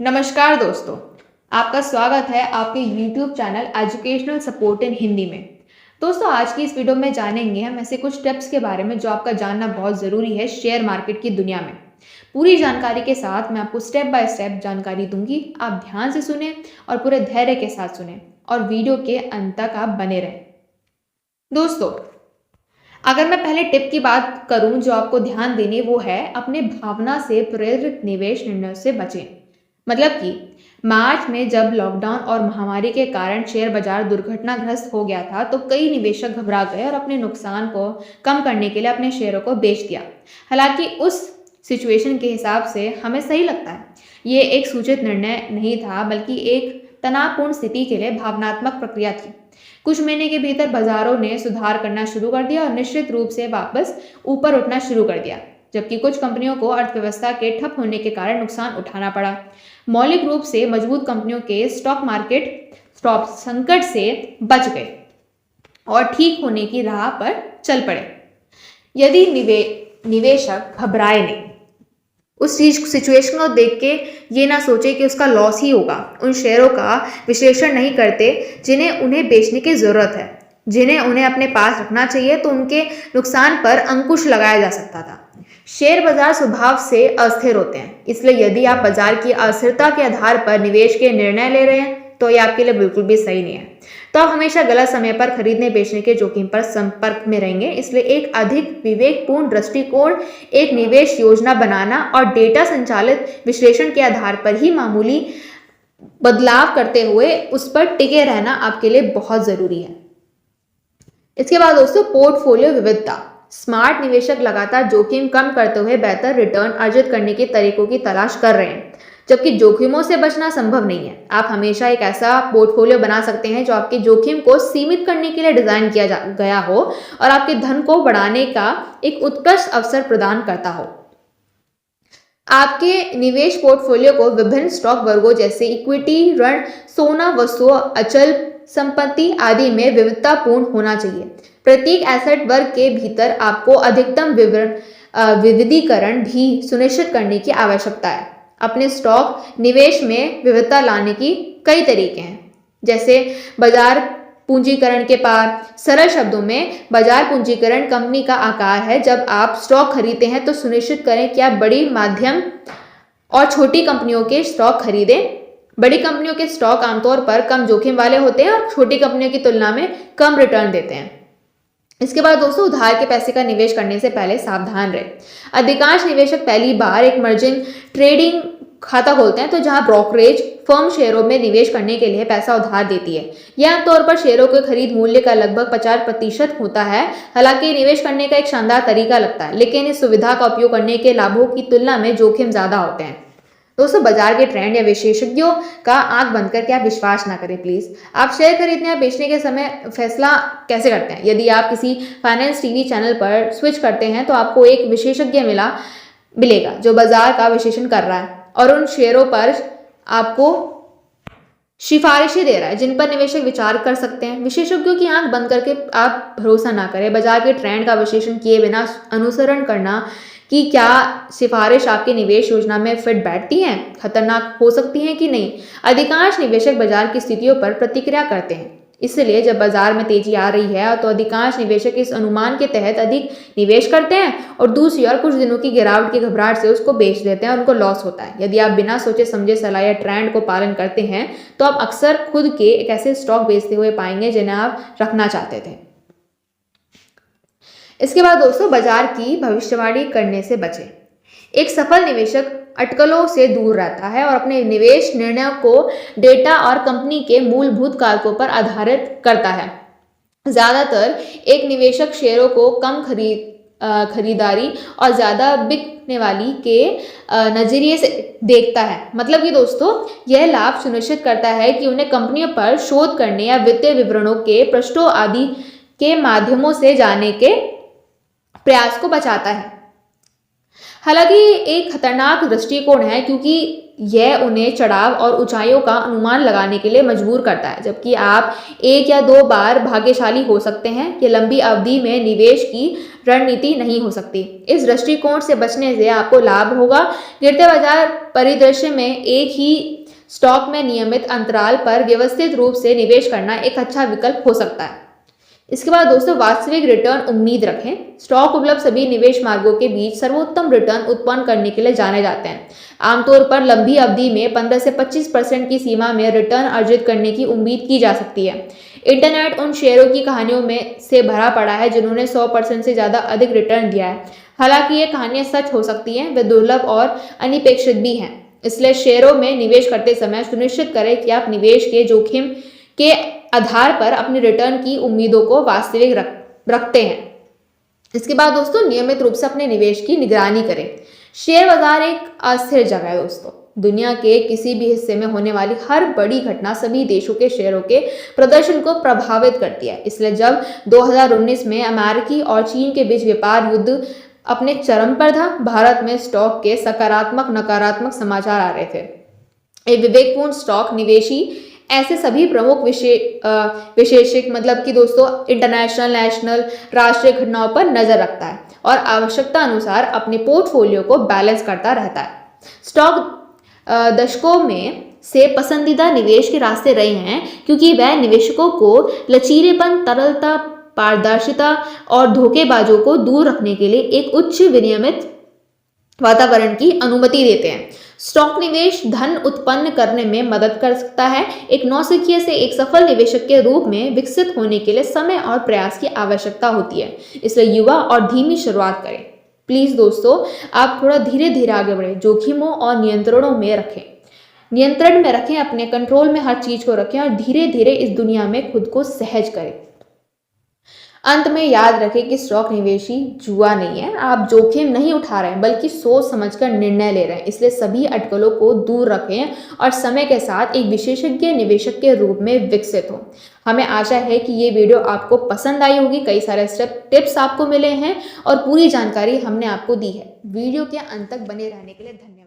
नमस्कार दोस्तों, आपका स्वागत है आपके YouTube channel educational support in Hindi में। दोस्तों, आज की इस वीडियो में जानेंगे हम ऐसे कुछ टिप्स के बारे में जो आपका जानना बहुत ज़रूरी है शेयर मार्केट की दुनिया में। पूरी जानकारी के साथ मैं आपको स्टेप बाय स्टेप जानकारी दूंगी। आप ध्यान से सुने और पूरे धैर्य के साथ सुने और वीडियो के अंत तक आप बने रहें। दोस्तों, अगर मैं पहले टिप की बात करूं जो आपको ध्यान देनी वो है अपने भावना से प्रेरित निवेश निर्णय से बचें। मतलब कि मार्च में जब लॉकडाउन और महामारी के कारण शेयर बाजार दुर्घटनाग्रस्त हो गया था तो कई निवेशक घबरा गए और अपने नुकसान को कम करने के लिए अपने शेयरों को बेच दिया। हालांकि उस सिचुएशन के हिसाब से हमें सही लगता है ये एक सूचित निर्णय नहीं था, बल्कि एक तनावपूर्ण स्थिति के लिए भावनात्मक प्रक्रिया थी। कुछ महीने के भीतर बाजारों ने सुधार करना शुरू कर दिया और निश्चित रूप से वापस ऊपर उठना शुरू कर दिया, जबकि कुछ कंपनियों को अर्थव्यवस्था के ठप होने के कारण नुकसान उठाना पड़ा। मौलिक रूप से मजबूत कंपनियों के स्टॉक मार्केट स्टॉक संकट से बच गए और ठीक होने की राह पर चल पड़े। यदि निवेशक घबराए नहीं, उस सिचुएशन को देख के ये ना सोचे कि उसका लॉस ही होगा, उन शेयरों का विश्लेषण नहीं करते जिन्हें उन्हें बेचने की जरूरत है, जिन्हें उन्हें अपने पास रखना चाहिए तो उनके नुकसान पर अंकुश लगाया जा सकता था। शेयर बाजार स्वभाव से अस्थिर होते हैं, इसलिए यदि आप बाजार की अस्थिरता के आधार पर निवेश के निर्णय ले रहे हैं तो ये आपके लिए बिल्कुल भी सही नहीं है। तो आप हमेशा गलत समय पर खरीदने बेचने के जोखिम पर संपर्क में रहेंगे। इसलिए एक अधिक विवेकपूर्ण दृष्टिकोण, एक निवेश योजना बनाना और डेटा संचालित विश्लेषण के आधार पर ही मामूली बदलाव करते हुए उस पर टिके रहना आपके लिए बहुत जरूरी है। इसके बाद दोस्तों, पोर्टफोलियो विविधता। स्मार्ट निवेशक लगातार जोखिम कम करते हुए बेहतर रिटर्न अर्जित करने के तरीकों की तलाश कर रहे हैं, जबकि जोखिमों से बचना संभव नहीं है। आप हमेशा एक ऐसा पोर्टफोलियो बना सकते हैं जो आपके जोखिम को सीमित करने के लिए डिजाइन किया गया हो और आपके धन को बढ़ाने का एक उत्कृष्ट अवसर प्रदान करता हो। आपके निवेश पोर्टफोलियो को विभिन्न स्टॉक वर्गों जैसे इक्विटी, ऋण, सोना, वस्तुओं, अचल संपत्ति आदि में विविधतापूर्ण होना चाहिए। प्रत्येक एसेट वर्ग के भीतर आपको अधिकतम विविधीकरण भी सुनिश्चित करने की आवश्यकता है। अपने स्टॉक निवेश में विविधता लाने की कई तरीके हैं, जैसे बाजार पूंजीकरण के पार। सरल शब्दों में, बाजार पूंजीकरण कंपनी का आकार है। जब आप स्टॉक खरीदते हैं तो सुनिश्चित करें कि आप बड़ी, मध्यम और छोटी कंपनियों के स्टॉक खरीदें। बड़ी कंपनियों के स्टॉक आमतौर पर कम जोखिम वाले होते हैं और छोटी कंपनियों की तुलना में कम रिटर्न देते हैं। इसके बाद दोस्तों, उधार के पैसे का निवेश करने से पहले सावधान रहे। अधिकांश निवेशक पहली बार एक मर्जिन ट्रेडिंग खाता खोलते हैं तो जहां ब्रोकरेज फर्म शेयरों में निवेश करने के लिए पैसा उधार देती है। यह आमतौर पर शेयरों के खरीद मूल्य का लगभग 50% होता है। हालांकि निवेश करने का एक शानदार तरीका लगता है, लेकिन इस सुविधा का उपयोग करने के लाभों की तुलना में जोखिम ज्यादा होते हैं। दोस्तों, बाजार के ट्रेंड या विशेषज्ञों का आंख बंद करके आप विश्वास ना करें प्लीज। आप शेयर खरीदने या बेचने के समय फैसला कैसे करते हैं? यदि आप किसी फाइनेंस टीवी चैनल पर स्विच करते हैं तो आपको एक विशेषज्ञ मिलेगा जो बाजार का विश्लेषण कर रहा है और उन शेयरों पर आपको सिफारिशें दे रहा है जिन पर निवेशक विचार कर सकते हैं। विशेषज्ञों की आंख बंद करके आप भरोसा ना करें। बाजार के ट्रेंड का विश्लेषण किए बिना अनुसरण करना कि क्या सिफारिश आपके निवेश योजना में फिट बैठती हैं, खतरनाक हो सकती हैं कि नहीं। अधिकांश निवेशक बाजार की स्थितियों पर प्रतिक्रिया करते हैं, इसलिए जब बाजार में तेजी आ रही है तो अधिकांश निवेशक इस अनुमान के तहत अधिक निवेश करते हैं और दूसरी ओर कुछ दिनों की गिरावट की घबराहट से उसको बेच देते हैं और उनको लॉस होता है। यदि आप बिना सोचे समझे सलाह या ट्रेंड को पालन करते हैं तो आप अक्सर खुद के एक ऐसे स्टॉक बेचते हुए पाएंगे जिन्हें आप रखना चाहते थे। इसके बाद दोस्तों, बाजार की भविष्यवाणी करने से बचें। एक सफल निवेशक अटकलों से दूर रहता है और अपने निवेश निर्णयों को डेटा और कंपनी के मूलभूत कारकों पर आधारित करता है। ज्यादातर एक निवेशक शेयरों को कम खरीदारी और ज्यादा बिकने वाली के नजरिए से देखता है। मतलब कि दोस्तों, यह लाभ सुनिश्चित करता है कि उन्हें कंपनियों पर शोध करने या वित्तीय विवरणों के पृष्ठों आदि के माध्यमों से जाने के प्रयास को बचाता है। हालांकि एक खतरनाक दृष्टिकोण है, क्योंकि यह उन्हें चढ़ाव और ऊंचाइयों का अनुमान लगाने के लिए मजबूर करता है। जबकि आप एक या दो बार भाग्यशाली हो सकते हैं, ये लंबी अवधि में निवेश की रणनीति नहीं हो सकती। इस दृष्टिकोण से बचने से आपको लाभ होगा। गिरते बाजार परिदृश्य में एक ही स्टॉक में नियमित अंतराल पर व्यवस्थित रूप से निवेश करना एक अच्छा विकल्प हो सकता है। इसके बाद दोस्तों, वास्तविक रिटर्न उम्मीद रखें। स्टॉक उपलब्ध सभी निवेश मार्गों के बीच सर्वोत्तम रिटर्न उत्पन्न करने के लिए जाने जाते हैं। आमतौर पर लंबी अवधि में 15 से 25% की सीमा में रिटर्न अर्जित करने की उम्मीद की जा सकती है। इंटरनेट उन शेयरों की कहानियों में से भरा पड़ा है जिन्होंने 100% से ज़्यादा अधिक रिटर्न दिया है। हालांकि ये कहानियां सच हो सकती हैं, वे दुर्लभ और अनपेक्षित भी हैं। इसलिए शेयरों में निवेश करते समय सुनिश्चित करें कि आप निवेश के जोखिम के आधार पर अपनी रिटर्न की उम्मीदों को वास्तविक रखते हैं। इसके बाद दोस्तों, नियमित रूप से अपने निवेश की निगरानी करें। शेयर बाजार एक अस्थिर जगह है दोस्तों। दुनिया के किसी भी हिस्से में होने वाली हर बड़ी घटना सभी देशों के शेयरों के प्रदर्शन को प्रभावित करती है। इसलिए जब 2019 में अमेरिकी और चीन के बीच व्यापार युद्ध अपने चरम पर था, भारत में स्टॉक के सकारात्मक नकारात्मक समाचार आ रहे थे। एक विवेकपूर्ण स्टॉक निवेशी ऐसे सभी प्रमुख विशेषिक मतलब कि दोस्तों इंटरनेशनल, नेशनल, राष्ट्रीय घटनाओं पर नजर रखता है और आवश्यकता अनुसार अपने पोर्टफोलियो को बैलेंस करता रहता है। स्टॉक दशकों में से पसंदीदा निवेश के रास्ते रहे हैं, क्योंकि वह निवेशकों को लचीलेपन, तरलता, पारदर्शिता और धोखेबाजों को दूर रखने के लिए एक उच्च विनियमित वातावरण की अनुमति देते हैं। स्टॉक निवेश धन उत्पन्न करने में मदद कर सकता है। एक नौसिखिए से एक सफल निवेशक के रूप में विकसित होने के लिए समय और प्रयास की आवश्यकता होती है। इसलिए युवा और धीमी शुरुआत करें। प्लीज दोस्तों, आप थोड़ा धीरे धीरे आगे बढ़ें, जोखिमों और नियंत्रण में रखें, अपने कंट्रोल में हर चीज को रखें और धीरे धीरे इस दुनिया में खुद को सहज करें। अंत में याद रखें कि स्टॉक निवेशी जुआ नहीं है। आप जोखिम नहीं उठा रहे हैं, बल्कि सोच समझकर निर्णय ले रहे हैं। इसलिए सभी अटकलों को दूर रखें और समय के साथ एक विशेषज्ञ निवेशक के रूप में विकसित हो। हमें आशा है कि ये वीडियो आपको पसंद आई होगी। कई सारे टिप्स आपको मिले हैं और पूरी जानकारी हमने आपको दी है। वीडियो के अंत तक बने रहने के लिए धन्यवाद।